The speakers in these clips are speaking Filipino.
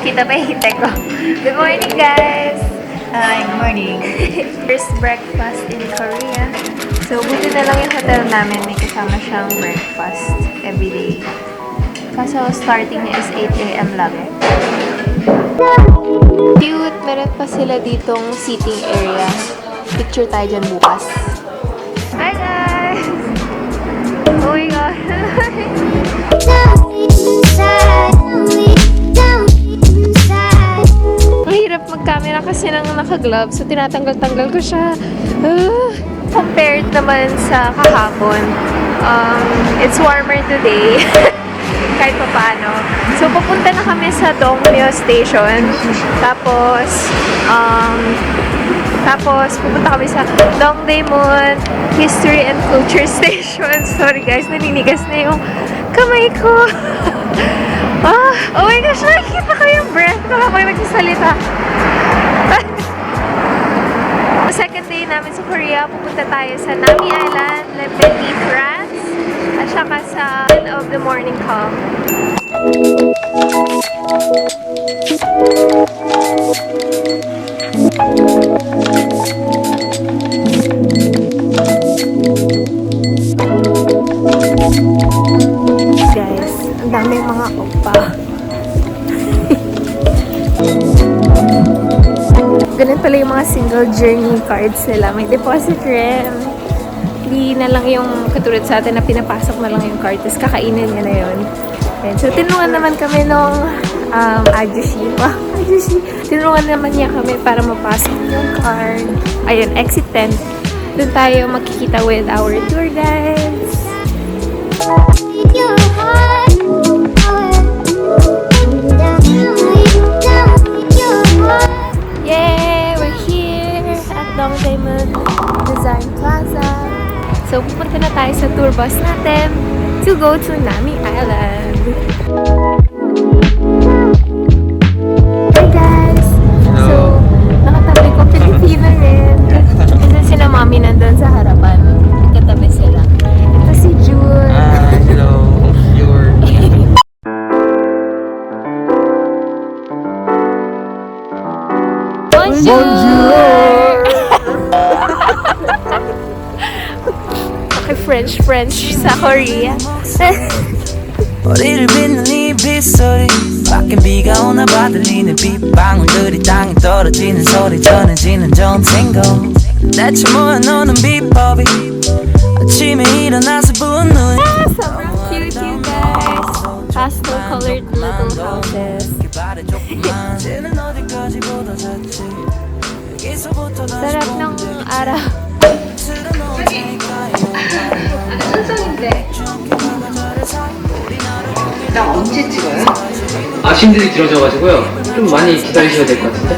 Kita pa yung hite ko. Good morning, guys! Good morning. First breakfast in Korea. So, buti na lang yung hotel namin. May kasama siyang breakfast everyday. Kaso, starting niya is 8 AM lang. Cute! Meron pa sila ditong seating area. Picture tayo dyan bukas. Hi, guys! Oh my God! Mahirap mag-camera kasi nang naka-glove. So, tinatanggal-tanggal ko siya. Compared naman sa kahapon, it's warmer today. Kahit pa paano. So, pupunta na kami sa Myo Station. Tapos, pupunta kami sa Dongdaemun History and Culture Station. Sorry guys, naninigas na yung kamay ko. Oh my gosh, nakikita ko yung breath ko habang nagsasalita. Second day namin sa Korea, pupunta tayo sa Nami Island, Petite, France, at saka sa end of the morning calm. Guys, ang daming mga oppa. Ganun pala yung mga single journey cards nila. May deposit rin. Hindi na lang yung katulad sa atin na pinapasok na lang yung card tapos kakainin niya na yun. And so, tinulungan naman kami nung Ajushi. Tinulungan naman niya kami para mapasok yung card. Ayun, exit 10. Doon tayo makikita with our tour guides. Yay! We're here at Dongdaemun Design Plaza. So, pupunta na tayo sa tour bus natin to go to Nami Island. Hey guys! Hello. So, nakatabi ko Pilipino rin. Kasi sila mami nandun sa harapan. Katabi sila. Ito si June. Hello. Bonjour! Okay, French sa Korea. 머리를 빗는 이 빗소리 밖엔 비가 오나 봐 들리는 빗방울들이 땅에 떨어지는 소리 전해지는 전생고 대체 뭐야 너는 비법이 아침에 일어나서 부은 눈이 Sobrang cute you guys. Pastel colored little houses. Sarap ng araw. 나 언제 찍어요? 아침들이 길어져가지고요. 좀 많이 기다리셔야 될 것 같은데.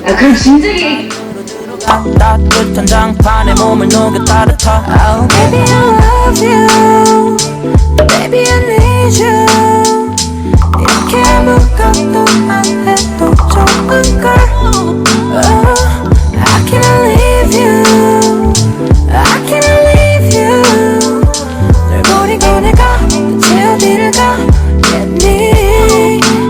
아, 그럼 진작에 따뜻한 장판에 몸을 녹여 따뜻하 Oh baby I love you Baby I need you 이렇게 아무것도 안 해도 좋은 걸 Oh I can't leave you I can't leave you 널 버리고 내가 대체 어디를 가겠니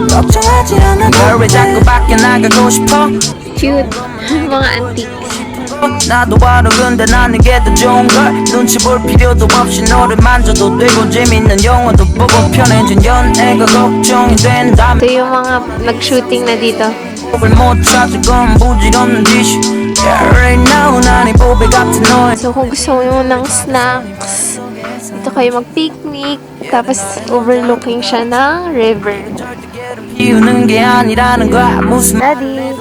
걱정하지 않아도 널 왜 자꾸 밖에 나가고 싶어 Cute. Mga antiques. 나도 바로 근데 나는 게 더 좋은걸 눈치 볼 필요도 없이 너를 만져도 되고 재밌는 영화도 보고 편해진 연애가 걱정이 된다면 Ito yung mga nag-shooting na dito. 못 찾을 건 부질없는 짓이 Yeah right now 난 이 보배 같은 너의 So kung gusto mo ng snacks, dito kayo mag-picnic, tapos overlooking siya ng river. 피우는 게 아니라는 거야 무슨 Daddy!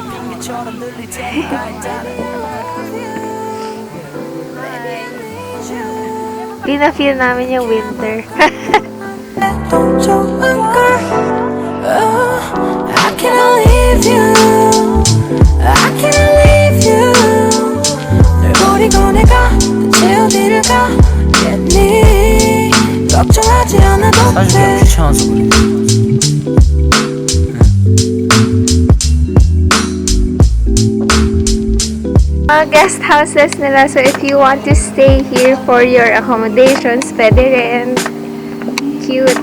Di na-feel namin yung winter. I cannot leave you. I cannot leave you. 널 버리고 내가 대체 어디를 가겠니? 걱정하지 않아도 돼. 사실 귀찮아서 그래. Mga guest houses nila. So, if you want to stay here for your accommodations, pwede rin. Cute.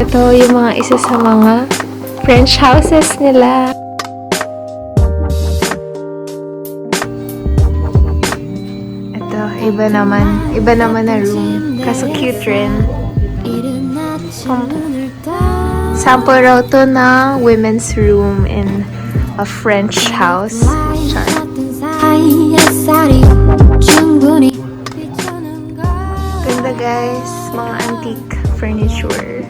Ito yung mga isa sa mga French houses nila. Ito, iba naman na room. Kaso cute rin. Sample raw to na women's room in a French house. Char. Ganda guys, mga antique furniture.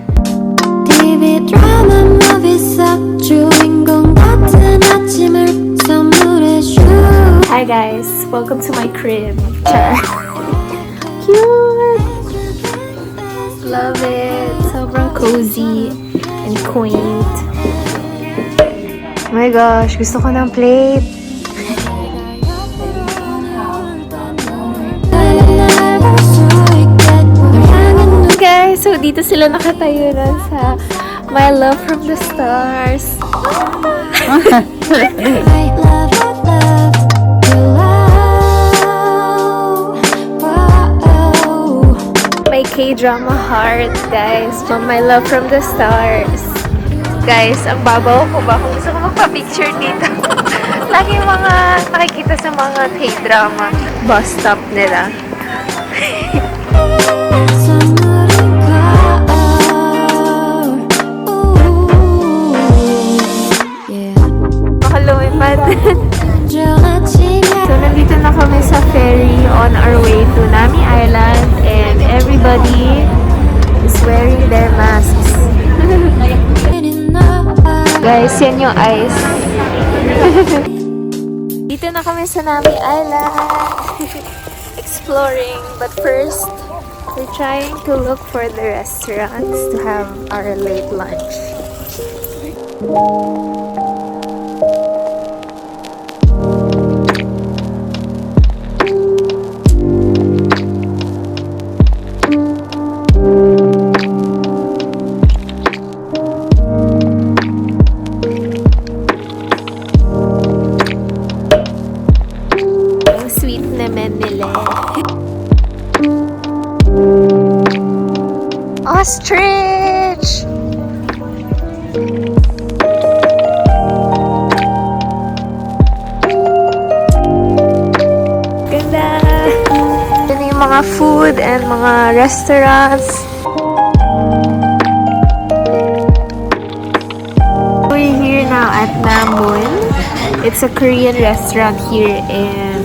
TV drama movie 속 주인공 같은 아침을 선물해줘. Hi guys, welcome to my crib. Char. Cute. Love it. Sobrang cozy and quaint. Oh my gosh, gusto ko ng plate. Guys, so dito sila nakatayo na sa My Love from the Stars. My Kdrama heart, guys, from My Love from the Stars. Guys, ang babaw ko ba kung gusto ko magpa-picture dito. Lagi yung mga nakikita sa mga K-drama bus stop nila. Baka lumipad. So, nandito na kami sa ferry on our way to Nami Island and everybody is wearing their masks. Guys, yan yung ice. Dito na kami sa Nami Island. Exploring. But first, we're trying to look for the restaurants to have our late lunch. Ostrich! Ganda! Yan yung mga food and mga restaurants. We're here now at Namun. It's a Korean restaurant here in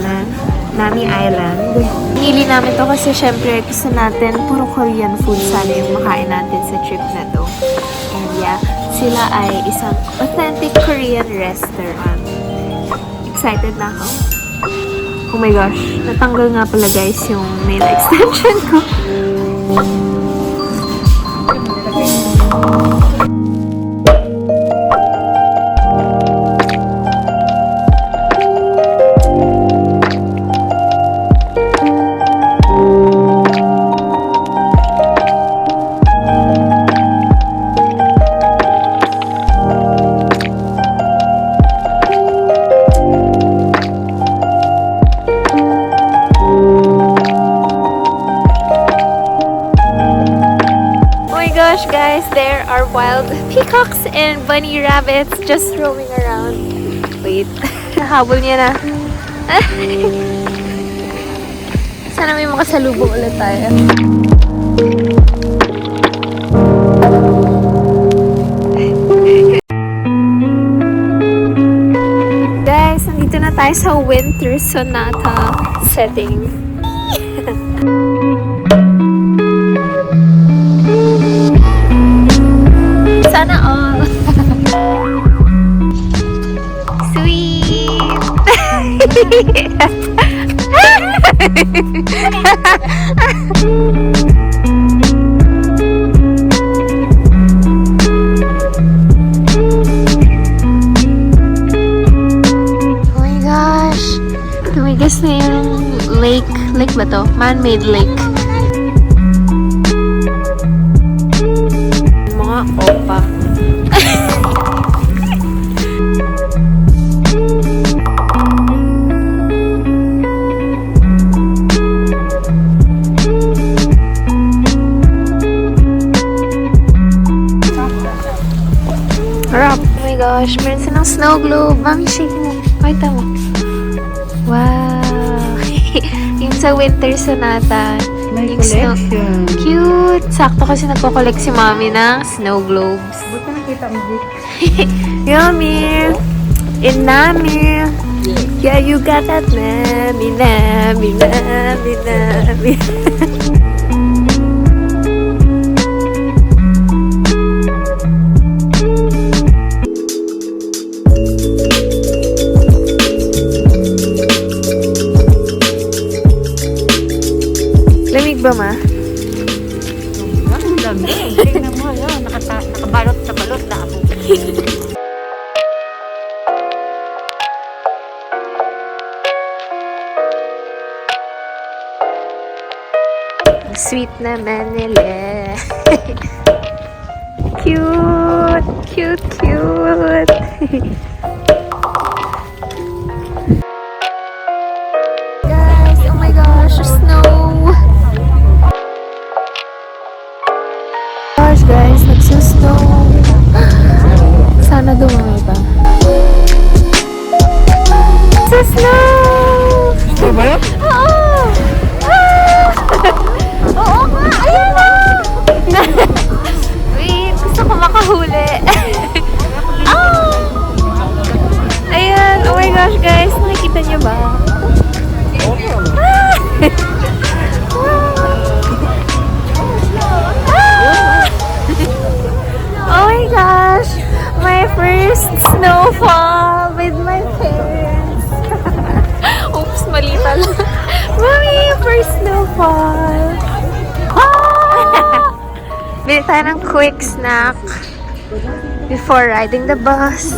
Nami Island. Pinili namin to kasi syempre gusto natin puro Korean food sana yung makain natin sa trip na to. And yeah, sila ay isang authentic Korean restaurant. Excited na ako. Oh my gosh, natanggal nga pala guys yung nail extension ko. Guys, there are wild peacocks and bunny rabbits just roaming around. Wait, nahabol niya na. Sana may makasalubong ulit tayo. Guys, nandito na tayo sa winter sonata setting. Sana all. Sweet. Tumigas na yung lake. Lake ba to? Man-made lake. Mga opa. Harap. Oh my gosh, meron silang snow globe. Mami, shake mo. Pakita mo. Wow! Yung sa winter sonata. May yung snow. collection. Cute! Sakto kasi nagko-collect si Mami ng snow globes. Buti nakita mo dito. Yummy! In Nami! Yeah, you got that Nami, Nami, Nami, Nami. Lamig ba, Ma? Ang dami. Tingnan mo, yun. Nakabalot sa balot na ako. Sweet naman nila. Cute! Cute, cute! Guys, oh my gosh, snow! Gosh, guys, nagsusnow. Sana dumami pa. Snow! Ito ba yun? Oo! Ah! Oo nga! Ayan na! Wait, gusto ko makahuli. Ah! Ayan! Oh my gosh, guys! Nakikita niyo ba? Ah! Ah! Oh my gosh! My first snowfall with my parents. Oops, mali pala. Mami, first snowfall. Ah! Bili tayo ng quick snack before riding the bus.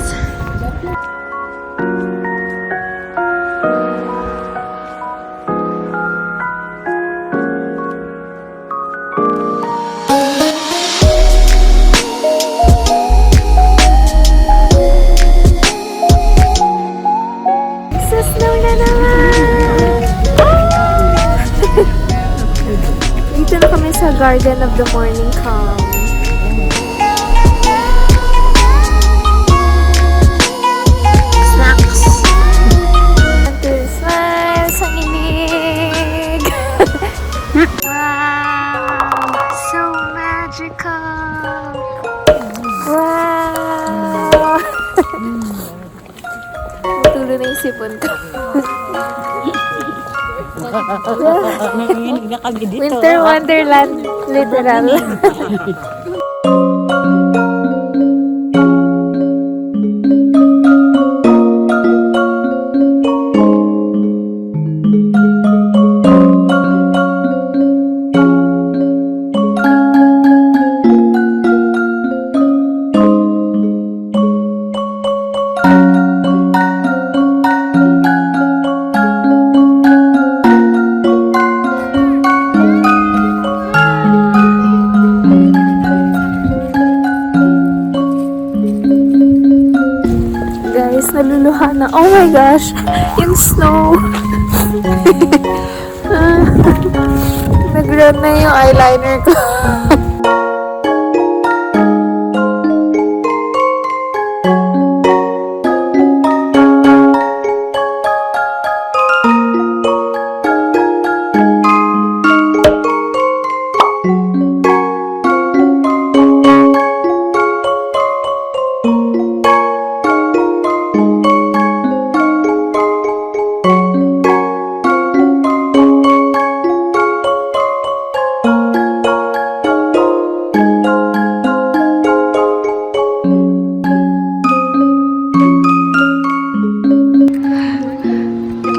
Snow na naman! Ah! Dito na kami sa Garden of the Morning Calm. Snacks! Until smiles ang inig! Wow! So magical! Wow! Tulo na yung sipon ko. Nanginginig na kami dito. Winter Wonderland, literal. Guys, naluluha na. Oh my gosh! Yung snow! Nag-run na yung eyeliner ko.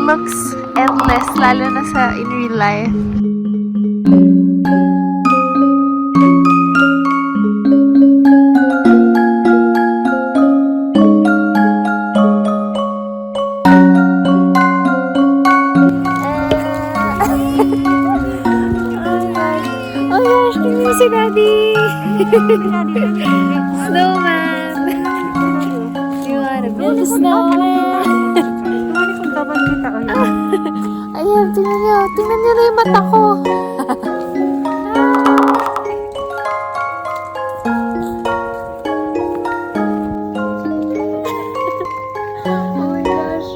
Looks endless, lalo na sa in real life. si Daddy! Snowman! You wanna build a snowman? Tumali kung dapat kita. Ayan, tingnan niyo. Tingnan niyo na yung mata ko. Oh my gosh.